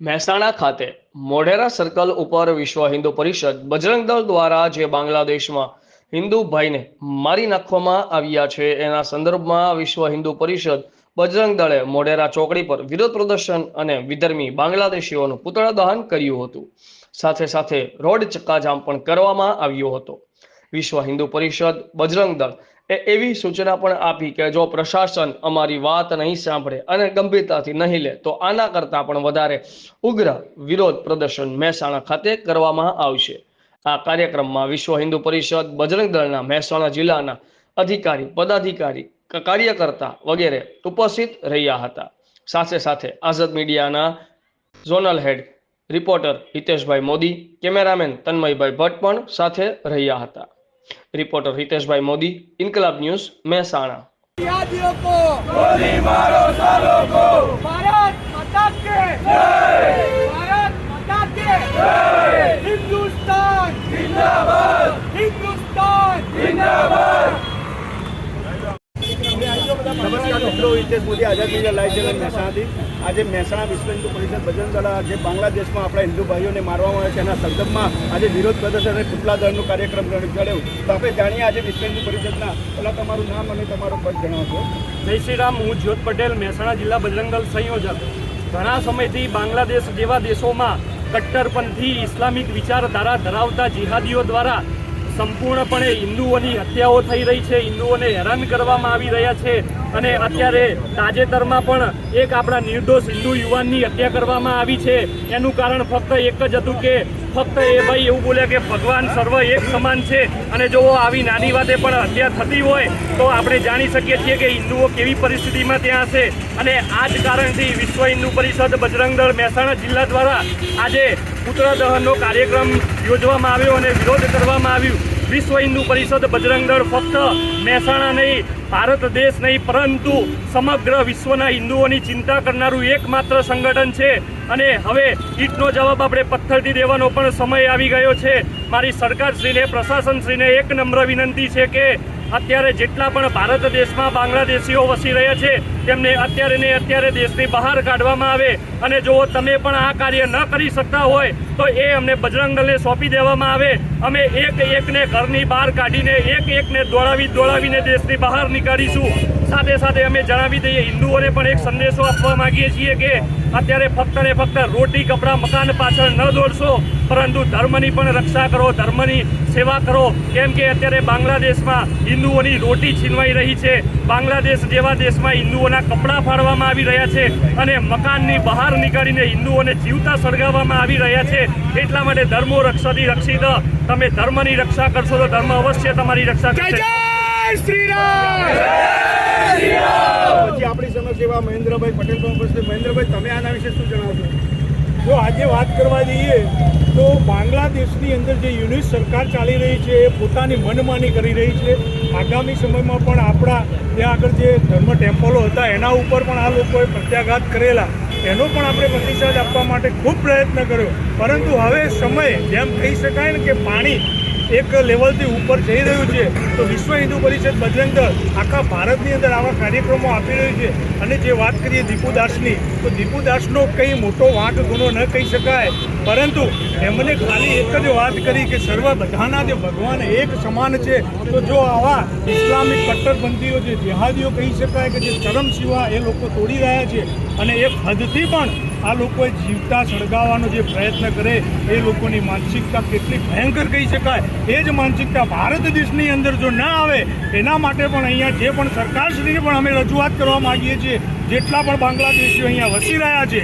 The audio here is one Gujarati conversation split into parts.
મહેસાણા ખાતે મોઢેરા સર્કલ ઉપર વિશ્વ હિન્દુ પરિષદ બજરંગ દળ દ્વારા જે બાંગ્લાદેશમાં હિન્દુ ભાઈને મારી નાખવામાં આવ્યા છે એના સંદર્ભમાં વિશ્વ હિન્દુ પરિષદ બજરંગ દળે મોઢેરા ચોકડી પર વિરોધ પ્રદર્શન અને વિધર્મી બાંગ્લાદેશીઓનું પુતળા દહન કર્યું હતું. સાથે સાથે રોડ ચક્કાજામ પણ કરવામાં આવ્યો હતો. વિશ્વ હિન્દુ પરિષદ બજરંગ દળ એવી સૂચના પણ આપી કે જો પ્રશાસન અમારી વાત નહીં સાંભળે અને ગંભીરતાથી નહીં લે તો આના કરતાં પણ વધારે ઉગ્ર વિરોધ પ્રદર્શન મહેસાણા ખાતે કરવામાં આવશે. આ કાર્યક્રમમાં વિશ્વ હિન્દુ પરિષદ બજરંગ દળના મહેસાણા જિલ્લાના અધિકારી, પદાધિકારી, કાર્યકર્તા વગેરે ઉપસ્થિત રહ્યા હતા. સાથે સાથે આઝાદ મીડિયાના ઝોનલ હેડ રિપોર્ટર હિતેશભાઈ મોદી, કેમેરામેન તન્મયભાઈ ભટ્ટ પણ સાથે રહ્યા હતા. રિપોર્ટર હિતેશભાઈ મોદી, ઇન્કલાબ ન્યૂઝ, મહેસાણા. हिंदुस्तान जिंदाबाद, हिंदुस्तान जिंदाबाद। नमस्कार मित्रों, हितेश मोदी, आजाद मीडिया लाइव चैनल મહેસાણાથી આજે મહેસાણા વિશ્વ હિન્દુ પરિષદ બજરંગ દળ જે બાંગ્લાદેશમાં આપણા હિન્દુ ભાઈઓને મારવામાં આવે છે એના સંદર્ભમાં આજે વિરોધ પ્રદર્શન અને પુતળા દળનો કાર્યક્રમ કર્યો. તો આપણે જાણીએ આજે વિશ્વ હિન્દુ પરિષદના પહેલાં તમારું નામ અને તમારો પદ જણાવશો. જય શ્રી રામ. હું જ્યોત પટેલ, મહેસાણા જિલ્લા બજરંગ દળ સંયોજક. ઘણા સમયથી બાંગ્લાદેશ જેવા દેશોમાં કટ્ટરપંથી ઇસ્લામિક વિચારધારા ધરાવતા જિહાદીઓ દ્વારા સંપૂર્ણપણે હિન્દુઓની હત્યાઓ થઈ રહી છે, હિન્દુઓને હેરાન કરવામાં આવી રહ્યા છે. અને અત્યારે તાજેતરમાં પણ એક આપણા નિર્દોષ હિન્દુ યુવાનની હત્યા કરવામાં આવી છે. એનું કારણ ફક્ત એક જ હતું કે ફક્ત એ ભાઈ એવું બોલ્યા કે ભગવાન સર્વ એક સમાન છે. અને જો આવી નાની વાતે પણ હત્યા થતી હોય તો આપણે જાણી શકીએ છીએ કે હિન્દુઓ કેવી પરિસ્થિતિમાં ત્યાં હશે. અને આ જ કારણથી વિશ્વ હિન્દુ પરિષદ બજરંગ દળ મહેસાણા જિલ્લા દ્વારા આજે પુતળા દહનનો કાર્યક્રમ યોજવામાં આવ્યો અને વિરોધ કરવામાં આવ્યું. વિશ્વ હિન્દુ પરિષદ બજરંગ દળ ફક્ત મહેસાણા નહીં, ભારત દેશ નહીં, પરંતુ સમગ્ર વિશ્વના હિન્દુઓની ચિંતા કરનારું એકમાત્ર સંગઠન છે. અને હવે ઈંટનો જવાબ આપણે પથ્થરથી દેવાનો પણ સમય આવી ગયો છે. મારી સરકારશ્રીને, પ્રશાસનશ્રીને એક નમ્ર વિનંતી છે કે અત્યારે જેટલા પણ ભારત દેશમાં બાંગ્લાદેશીઓ વસી રહ્યા છે તેમને અત્યારે ને અત્યારે દેશની બહાર કાઢવામાં આવે. અને જો તમે પણ આ કાર્ય ન કરી શકતા હોય તો એ અમને બજરંગ દળને સોંપી દેવામાં આવે. અમે એક એકને ઘરની બહાર કાઢીને એક એકને દોડાવીને દેશની બહાર નીકાળીશું. સાથે સાથે અમે જણાવી દઈએ, હિન્દુઓને પણ એક સંદેશો આપવા માંગીએ છીએ કે અત્યારે ફક્ત ને ફક્ત રોટી, કપડાં, મકાન પાછળ ન દોડશો, પરંતુ ધર્મની પણ રક્ષા કરો, ધર્મની સેવા કરો. કેમ કે અત્યારે બાંગ્લાદેશમાં હિન્દુઓની રોટી છીનવાઈ રહી છે, બાંગ્લાદેશ જેવા દેશમાં હિન્દુઓના કપડાં ફાડવામાં આવી રહ્યા છે અને મકાનની બહાર નીકાળીને હિન્દુઓને જીવતા સળગાવવામાં આવી રહ્યા છે. એટલા માટે ધર્મો રક્ષાથી રક્ષિત. તમે ધર્મની રક્ષા કરશો તો ધર્મ અવશ્ય તમારી રક્ષા કરશે. જય શ્રી રામ. પછી આપણી સમક્ષ એવા મહેન્દ્રભાઈ પટેલ પણ ઉપસ્થિત. મહેન્દ્રભાઈ, તમે આના વિશે શું જણાવશો? જો આજે વાત કરવા જઈએ તો બાંગ્લાદેશની અંદર જે યુનિટ સરકાર ચાલી રહી છે એ પોતાની મનમાની કરી રહી છે. આગામી સમયમાં પણ આપણા ત્યાં આગળ જે ધર્મ ટેમ્પલો હતા એના ઉપર પણ આ લોકોએ પ્રત્યાઘાત કરેલા, એનો પણ આપણે પ્રતિસાદ આપવા માટે ખૂબ પ્રયત્ન કર્યો. પરંતુ હવે સમય જેમ કહી શકાય ને કે પાણી એક લેવલથી ઉપર જઈ રહ્યું છે, તો વિશ્વ હિન્દુ પરિષદ બજરંગ દળ આખા ભારતની અંદર આવા કાર્યક્રમો આપી રહ્યું છે. અને જે વાત કરીએ દીપુદાસની, તો દીપુદાસનો કંઈ મોટો વાંક ગુનો ન કહી શકાય, પરંતુ એમને ખાલી એક જ વાત કરી કે સર્વ બધાના જે ભગવાન એક સમાન છે. તો જો આવા ઇસ્લામિક કટ્ટરપંથીઓ જે જેહાદીઓ કહી શકાય કે જે ચરમસીમા એ લોકો તોડી રહ્યા છે અને એક હદથી પણ આ લોકોએ જીવતા સળગાવવાનો જે પ્રયત્ન કરે, એ લોકોની માનસિકતા કેટલી ભયંકર કહી શકાય. એ જ માનસિકતા ભારત દેશની અંદર જો ના આવે, એના માટે પણ અહીંયા જે પણ સરકારશ્રીને પણ અમે રજૂઆત કરવા માગીએ છીએ. જેટલા પણ બાંગ્લાદેશીઓ અહીંયા વસી રહ્યા છે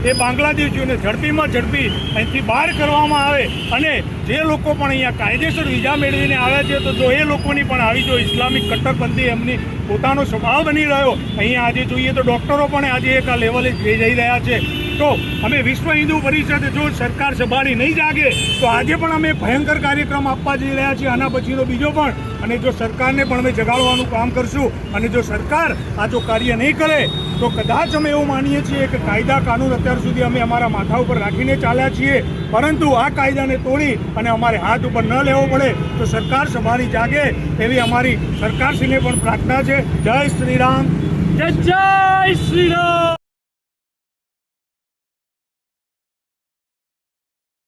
એ બાંગ્લાદેશીઓને ઝડપીમાં ઝડપી અહીંથી બહાર કરવામાં આવે. અને જે લોકો પણ અહીંયા કાયદેસર વિઝા મેળવીને આવ્યા છે, તો જો એ લોકોની પણ આવી જો ઇસ્લામિક કટ્ટરપંથી એમની પોતાનો સ્વભાવ બની રહ્યો, અહીંયા આજે જોઈએ તો ડૉક્ટરો પણ આજે એક આ લેવલે જઈ રહ્યા છે. તો અમે વિશ્વ હિન્દુ પરિષદ જો સરકાર સંભાળી નહીં જાગે તો આજે પણ અમે ભયંકર કાર્યક્રમ આપવા જઈ રહ્યા છીએ, આના પછીનો બીજો પણ. અને જો સરકારને પણ અમે જગાડવાનું કામ કરશું. અને જો સરકાર આ જો કાર્ય નહીં કરે તો કદાચ અમે એવું માનીએ છીએ કે કાયદા કાનૂન અત્યાર સુધી અમે અમારા માથા ઉપર રાખીને ચાલ્યા છીએ, પરંતુ આ કાયદાને તોડી અને અમારે હાથ ઉપર ન લેવો પડે તો સરકાર સંભાળી જાગે એવી અમારી સરકારશ્રીને પણ પ્રાર્થના છે. જય શ્રી રામ. જય શ્રી રામ.